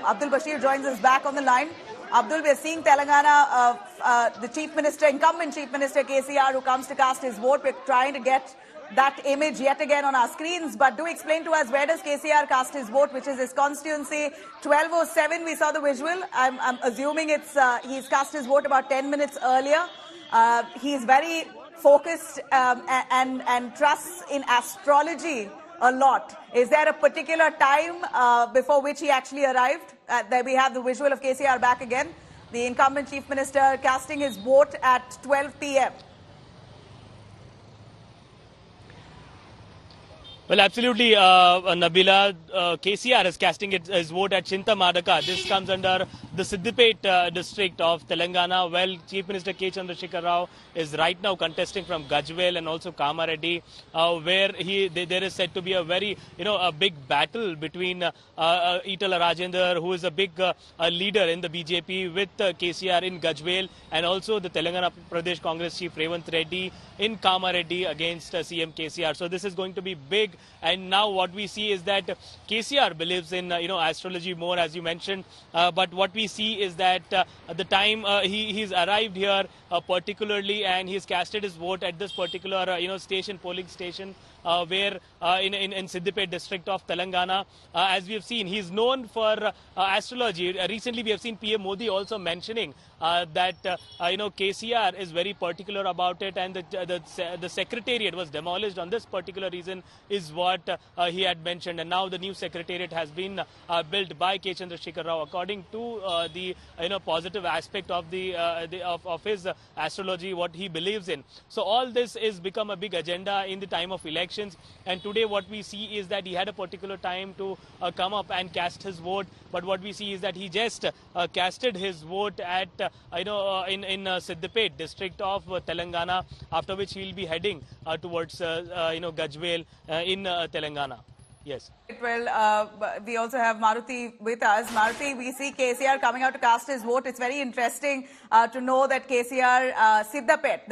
Abdul Bashir joins us back on the line. Abdul, we are seeing Telangana, the Chief Minister, incumbent Chief Minister KCR, who comes to cast his vote. We're trying to get that image yet again on our screens. But do explain to us, where does KCR cast his vote, which is his constituency? 12:07, we saw the visual. I'm assuming it's he's cast his vote about 10 minutes earlier. He's very focused and trusts in astrology a lot. Is there a particular time before which he actually arrived? There we have the visual of KCR back again. The incumbent Chief Minister casting his vote at 12 p.m. Well, absolutely, Nabila. KCR is casting his vote at Chintamadaka. This comes under the Siddipet district of Telangana. Well, Chief Minister K. Chandrasekhar Rao is right now contesting from Gajwel and also Kamareddy, where there is said to be a very, a big battle between Itala Rajender, who is a big leader in the BJP, with KCR in Gajwel, and also the Telangana Pradesh Congress Chief Revanth Reddy in Kamareddy against CM KCR. So this is going to be big. And now what we see is that KCR believes in, astrology more, as you mentioned. But what we see is that at the time he's arrived here particularly, and he's casted his vote at this particular, polling station, where in Siddipet district of Telangana. As we have seen, he's known for astrology. Recently, we have seen PM Modi also mentioning that, KCR is very particular about it, and the secretariat was demolished on this particular reason, is what he had mentioned. And now the new secretariat has been built by K. Chandrasekhar Rao according to the positive aspect of of his astrology, what he believes in. So all this is become a big agenda in the time of elections. And today what we see is that he had a particular time to come up and cast his vote. But what we see is that he just casted his vote at in Siddipet district of Telangana, after which he will be heading towards Gajwel in Telangana. Yes. Well, we also have Maruti with us. Maruti, we see KCR coming out to cast his vote. It's very interesting to know that KCR, Siddipet,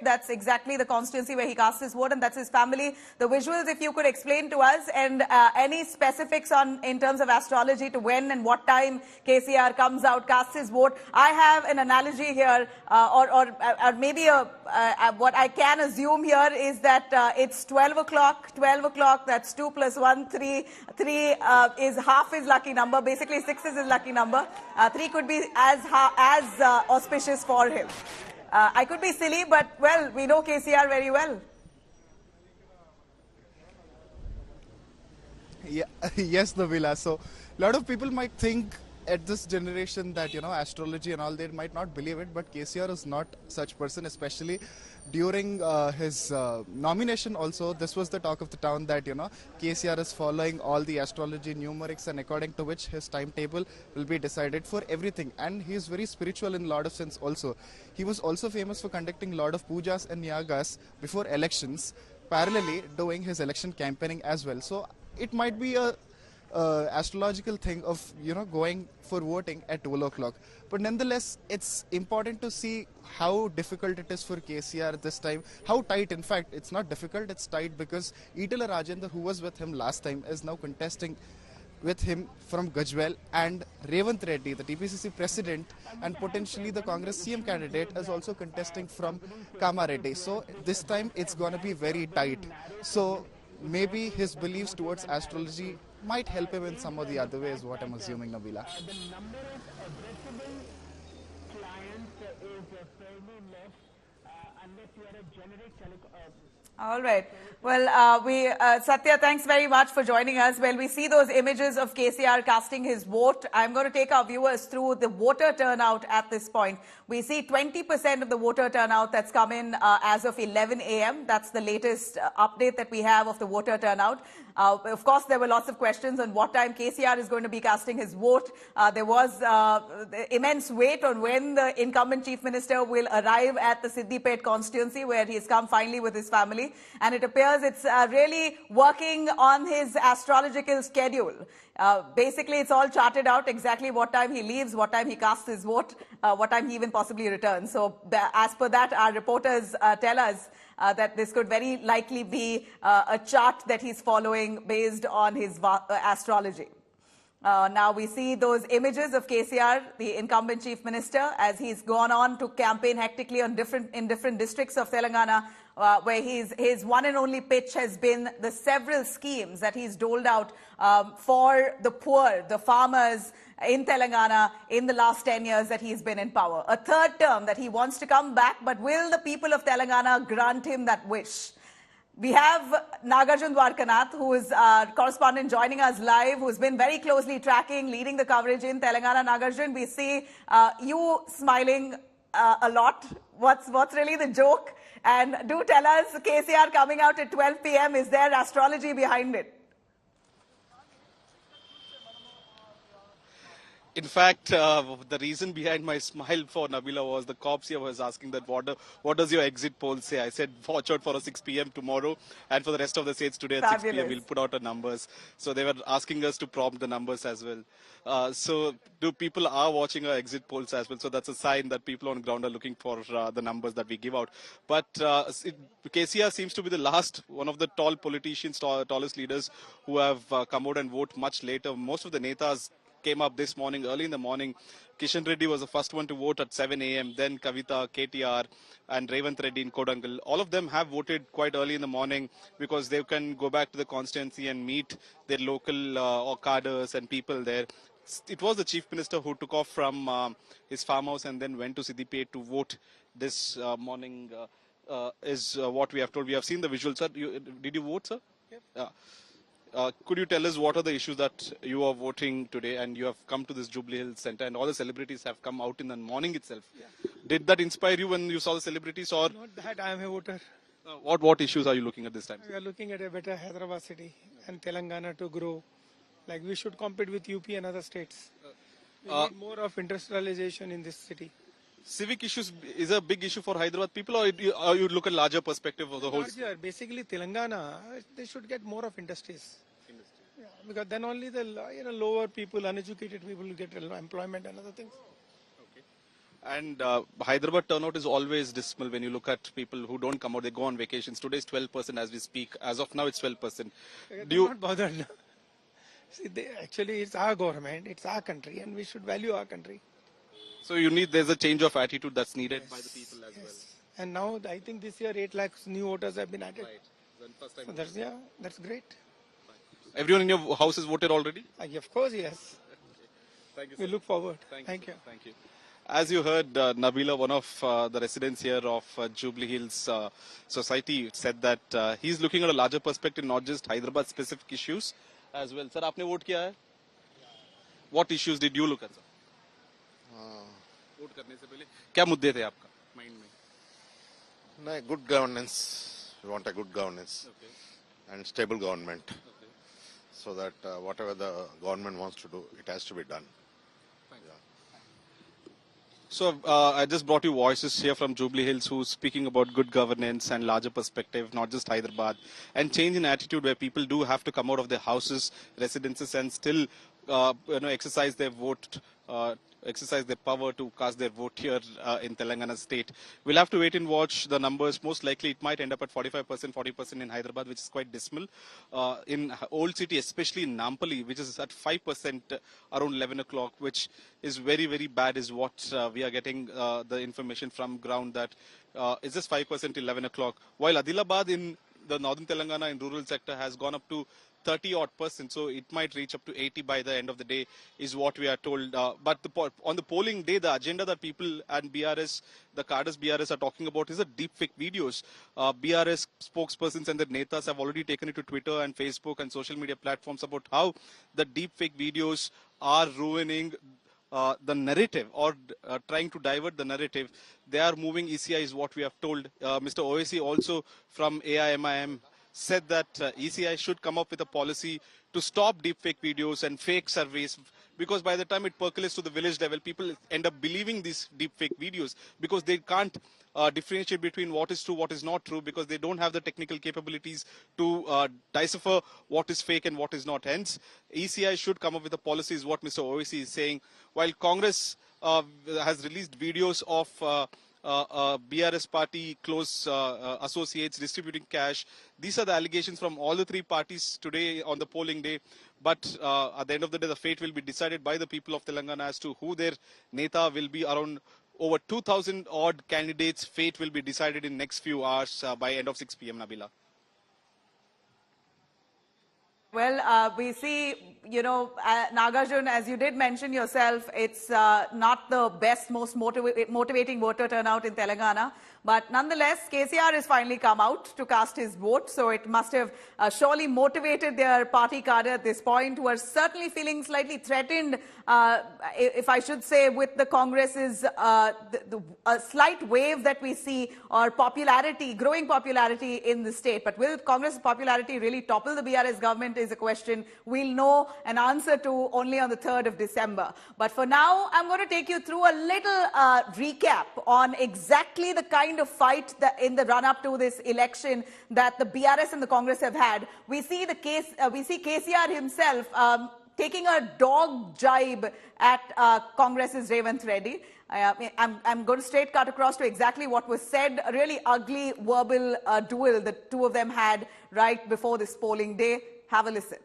that's exactly the constituency where he cast his vote, and that's his family. The visuals, if you could explain to us, and any specifics in terms of astrology to when and what time KCR comes out, casts his vote. I have an analogy here, or maybe what I can assume here is that it's 12 o'clock, that's 2 plus 1, 3. 3 is half his lucky number. Basically, 6 is his lucky number. 3 could be as auspicious for him. I could be silly, but, well, we know KCR very well. Yeah, yes, Nabila. So, a lot of people might think at this generation that, astrology and all, they might not believe it, but KCR is not such person, especially during his nomination also. This was the talk of the town that, KCR is following all the astrology numerics, and according to which his timetable will be decided for everything. And he is very spiritual in a lot of sense also. He was also famous for conducting a lot of pujas and yagas before elections, parallelly doing his election campaigning as well. So it might be a astrological thing of going for voting at 12 o'clock, but nonetheless it's important to see how difficult it is for KCR this time, how tight. In fact, it's not difficult, it's tight, because Itala Rajender, who was with him last time, is now contesting with him from Gajwel, and Revanth Reddy, the TPCC president and potentially the Congress CM candidate, is also contesting from Kamareddy. So this time it's going to be very tight. So maybe his beliefs towards astrology might help him in some or the other way, is what I'm assuming, Nabila. All right. Well, Satya, thanks very much for joining us. Well, we see those images of KCR casting his vote. I'm going to take our viewers through the voter turnout at this point. We see 20% of the voter turnout that's come in as of 11 a.m. That's the latest update that we have of the voter turnout. Of course, there were lots of questions on what time KCR is going to be casting his vote. There was immense wait on when the incumbent Chief Minister will arrive at the Siddipet constituency, where he's come finally with his family. And it appears it's really working on his astrological schedule. Basically, it's all charted out exactly what time he leaves, what time he casts his vote, what time he even possibly returns. So as per that, our reporters tell us that this could very likely be a chart that he's following based on his astrology. Now we see those images of KCR, the incumbent chief minister, as he's gone on to campaign hectically in different districts of Telangana, where his one and only pitch has been the several schemes that he's doled out for the poor, the farmers in Telangana in the last 10 years that he's been in power. A third term that he wants to come back, but will the people of Telangana grant him that wish? We have Nagarjun Dwarkanath, who is our correspondent joining us live, who's been very closely tracking, leading the coverage in Telangana. Nagarjun, we see you smiling a lot. What's really the joke? And do tell us, KCR coming out at 12 p.m., is there astrology behind it? In fact, the reason behind my smile for Nabila was the cops here was asking that what does your exit poll say? I said watch out for a 6 p.m. tomorrow, and for the rest of the states today at Fabulous. 6 p.m. we'll put out our numbers. So they were asking us to prompt the numbers as well. So people are watching our exit polls as well. So that's a sign that people on ground are looking for the numbers that we give out. But KCR seems to be the last one of the tall politicians, tallest leaders who have come out and vote much later. Most of the netas came up this morning, early in the morning. Kishan Reddy was the first one to vote at 7 a.m. Then Kavita, KTR and Revant Reddy in Kodangal. All of them have voted quite early in the morning because they can go back to the constituency and meet their local cadres and people there. It was the Chief Minister who took off from his farmhouse and then went to Siddipet to vote this morning is what we have told. We have seen the visuals. Sir, did you vote, sir? Yep. Could you tell us what are the issues that you are voting today, and you have come to this Jubilee Hills Center and all the celebrities have come out in the morning itself? Yeah. Did that inspire you when you saw the celebrities, or? Not that, I am a voter. What issues are you looking at this time? We are looking at a better Hyderabad city and Telangana to grow. Like we should compete with UP and other states. We need more of industrialization in this city. Civic issues is a big issue for Hyderabad people, or you look at larger perspective of the whole? Larger, basically Telangana, they should get more of industries. Yeah, because then only the lower people, uneducated people will get employment and other things. Okay. And Hyderabad turnout is always dismal when you look at people who don't come out, they go on vacations. Today is 12% as we speak. As of now, it's 12%. Not bothered. See, actually, it's our government, it's our country, and we should value our country. So there's a change of attitude that's needed by the people as well. And now I think this year 8 lakhs new voters have been added. Right. Then first time So that's great. Everyone in your house has voted already? Of course, yes. Thank you, We sir. look forward. Thank you. Thank you. As you heard, Nabila, one of the residents here of Jubilee Hills Society, said that he's looking at a larger perspective, not just Hyderabad specific issues as well. Sir, आपने vote किया है? What issues did you look at, sir? Vote करने से पहले क्या मुद्दे थे आपका माइंड में? No, good governance. We want a good governance and stable government, so that whatever the government wants to do, it has to be done. So I just brought you voices here from Jubilee Hills who's speaking about good governance and larger perspective, not just Hyderabad, and change in attitude where people do have to come out of their houses, residences, and still exercise their vote. Exercise their power to cast their vote here in Telangana state. We'll have to wait and watch the numbers. Most likely it might end up at 45%, 40% in Hyderabad, which is quite dismal. In Old City, especially in Nampally, which is at 5% around 11 o'clock, which is very, very bad, is what we are getting the information from ground that it's just 5% 11 o'clock. While Adilabad in the northern Telangana in rural sector has gone up to 30-odd%, so it might reach up to 80 by the end of the day, is what we are told. But on the polling day, the agenda that people and BRS, the cadres BRS are talking about is the deepfake videos. BRS spokespersons and the netas have already taken it to Twitter and Facebook and social media platforms about how the deepfake videos are ruining the narrative or trying to divert the narrative. They are moving ECI is what we have told. Mr. OAC also from AIMIM said that ECI should come up with a policy to stop deepfake videos and fake surveys, because by the time it percolates to the village level, people end up believing these deepfake videos because they can't differentiate between what is true, what is not true, because they don't have the technical capabilities to decipher what is fake and what is not. Hence, ECI should come up with a policy is what Mr. OAC is saying. While Congress has released videos of BRS party close associates distributing cash. These are the allegations from all the three parties today on the polling day. But at the end of the day, the fate will be decided by the people of Telangana as to who their Neta will be. Around over 2,000 odd candidates' fate will be decided in next few hours by end of 6 p.m. Nabila. Well, we see, Nagarjun, as you did mention yourself, it's not the best, most motivating voter turnout in Telangana. But nonetheless, KCR has finally come out to cast his vote. So it must have surely motivated their party cadre at this point, who are certainly feeling slightly threatened, if I should say, with the Congress's a slight wave that we see, or popularity, growing popularity in the state. But will Congress popularity really topple the BRS government is a question we'll know an answer to only on the 3rd of December. But for now, I'm going to take you through a little recap on exactly the kind of fight that in the run-up to this election that the BRS and the Congress have had. We see KCR himself taking a dog jibe at Congress's Revanth Reddy. I'm going to straight cut across to exactly what was said. A really ugly verbal duel the two of them had right before this polling day. Have a listen.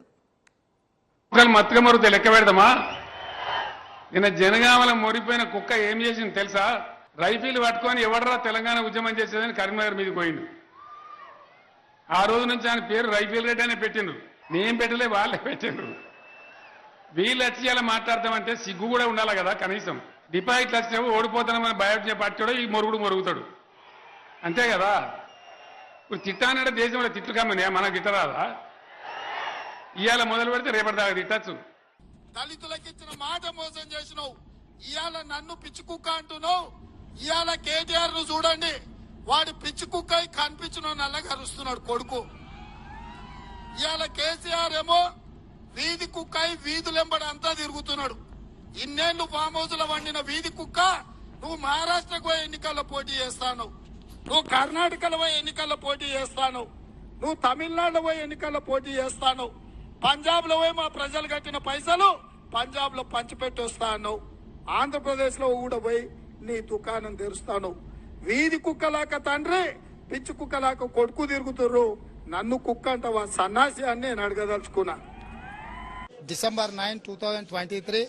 నిన్న జనగామల మొరిపోయిన కుక్క ఏం చేసింది తెలుసా? Rifle పట్టుకొని ఎవడరా తెలంగాణ ఉద్యమం చేసేదని కరీంనగర్ మీదకి పోయిండు. ఆ రోజు నుంచి ఆయన పేరు రైఫిల్ రెడ్డి అనే పెట్టిండ్రు. నేను పెట్టలే, వాళ్ళే పెట్టిండ్రు. వీళ్ళు వచ్చి ఇలా మాట్లాడతామంటే సిగ్గు కూడా ఉండాలి కదా కనీసం. డిపాజిట్లు వచ్చినప్పుడు ఓడిపోతానని భయపడే పార్టీలో ఈ మొరుగుడు మొరుగుతాడు, అంతే కదా. ఇప్పుడు తిట్టానంటే దేశంలో తిట్లు కమ్మని మనకు తిట్టరాదా? ఇవాళ మొదలు పెడితే రేపటి దాకా తిట్టచ్చు. దళితులకు ఇచ్చిన మాట మోసం చేసినావు. ఇవాళ నన్ను పిచ్చి కుక్క అంటున్నావు. ఇవాళ కేటీఆర్ ను చూడండి, వాడి పిచ్చి కుక్క కనిపించిన నల్లగా అరుస్తున్నాడు కొడుకు. ఇవాళ కేసీఆర్ ఏమో వీధి కుక్క వీధులెంబడి అంతా తిరుగుతున్నాడు. ఇన్నేళ్లు ఫామ్ హౌస్ లో వండిన వీధి కుక్క నువ్వు మహారాష్ట్రకు పోయి ఎన్నికల్లో పోటీ చేస్తాను, నువ్వు కర్ణాటకలో పోయి ఎన్నికల్లో పోటీ చేస్తాను, నువ్వు తమిళనాడులో పోయి ఎన్నికల్లో పోటీ చేస్తాను, పంజాబ్ లో పోయి మా ప్రజలు కట్టిన పైసలు పంజాబ్ లో పంచిపెట్టి వస్తాను, ఆంధ్రప్రదేశ్ లో కూడా పోయి నీ దుకాణం తెరుస్తాను. వీధి కుక్కలాక తండ్రి, పిచ్చి కుక్కలాక కొడుకు తిరుగుతుర్రు. నన్ను కుక్క అంటావా సన్నాసి అని నేను అడగదలుచుకున్నా. December 9, 2023,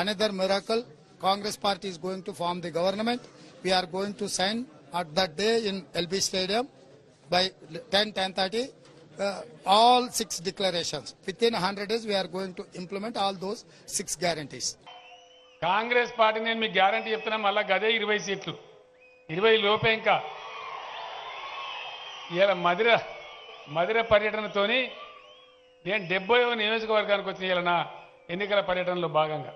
another miracle. Congress party is going to form the government. We are going to sign at that day in LB Stadium by 10:30 all 6 declarations. Within 100 days, we are going to implement all those 6 guarantees. Congress party నేను మీకు guarantee చెప్తున్నా, మళ్ళా గదే 20 సీట్లు, 20 లోపే. ఇంకా ఇలా మధుర పర్యటనతోని నేను 70వ నియోజకవర్గానికి వచ్చిన ఇలా నా ఎన్నికల పర్యటనలో భాగంగా.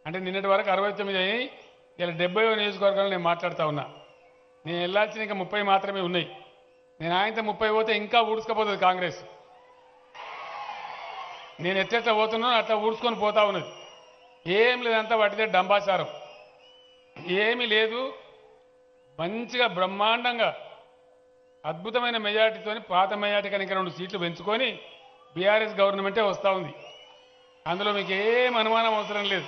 అంటే నిన్నటి వరకు 69 అయ్యి ఇలా 70వ నియోజకవర్గంలో నేను మాట్లాడుతూ ఉన్నా. నేను వెళ్ళాల్సిన ఇంకా 30 మాత్రమే ఉన్నాయి. నేను ఆయనతో 30 పోతే ఇంకా ఊడ్చుకపోతుంది కాంగ్రెస్. నేను ఎట్లా పోతున్నానో అట్లా ఊడ్చుకొని పోతా ఉన్నది. ఏం లేదంతా వాటిదే డంబాచారం, ఏమీ లేదు. మంచిగా బ్రహ్మాండంగా అద్భుతమైన మెజార్టీతోని పాత మెజార్టీ కనుక 2 సీట్లు పెంచుకొని బీఆర్ఎస్ గవర్నమెంటే వస్తూ ఉంది. అందులో మీకు ఏం అనుమానం అవసరం లేదు.